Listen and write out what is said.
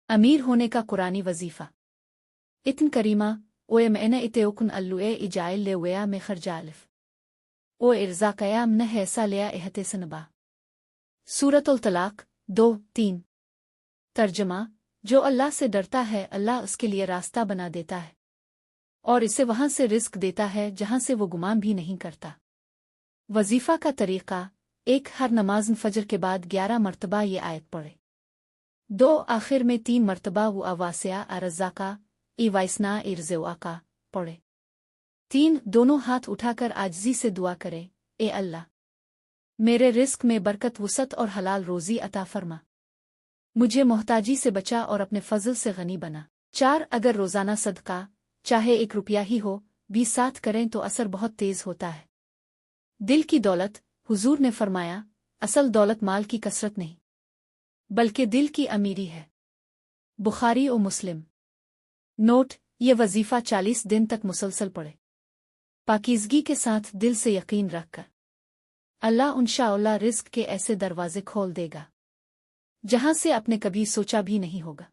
امیر ہونے کا قرآنی وظیفہ اتن کریمہ اوے میں نے اتوکن اللوے اجائل لے ویا میں خرجالف او ارزا قیام نہ ایسا لیا احتے سنبا سورۃ الطلاق 2:3 ترجمہ جو اللہ سے ڈرتا ہے اللہ اس کے لیے راستہ بنا دیتا ہے اور اسے وہاں سے رزق دیتا ہے جہاں سے وہ گمان بھی نہیں کرتا۔ وظیفہ کا طریقہ 1 ہر نماز فجر کے بعد 11 مرتبہ یہ آیت پڑھے۔ 2 آخر میں 3 مرتبہ وہ واسعہ ارزاقا ای وائسنا ارزوا کا پڑھے۔ 3 دونوں ہاتھ اٹھا کر عاجزی سے دعا کرے، اے اللہ میرے رزق میں برکت وسعت اور حلال روزی عطا فرما، مجھے محتاجی سے بچا اور اپنے فضل سے غنی بنا۔ 4 اگر روزانہ صدقہ چاہے 1 روپیہ ہی ہو بھی ساتھ کریں تو اثر بہت تیز ہوتا ہے۔ دل کی دولت، حضور نے فرمایا اصل دولت مال کی کثرت نہیں بلکہ دل کی امیری ہے۔ بخاری و مسلم۔ نوٹ: یہ وظیفہ 40 دن تک مسلسل پڑھے، پاکیزگی کے ساتھ دل سے یقین رکھ کر۔ اللہ انشاءاللہ رزق کے ایسے دروازے کھول دے گا جہاں سے آپ نے کبھی سوچا بھی نہیں ہوگا۔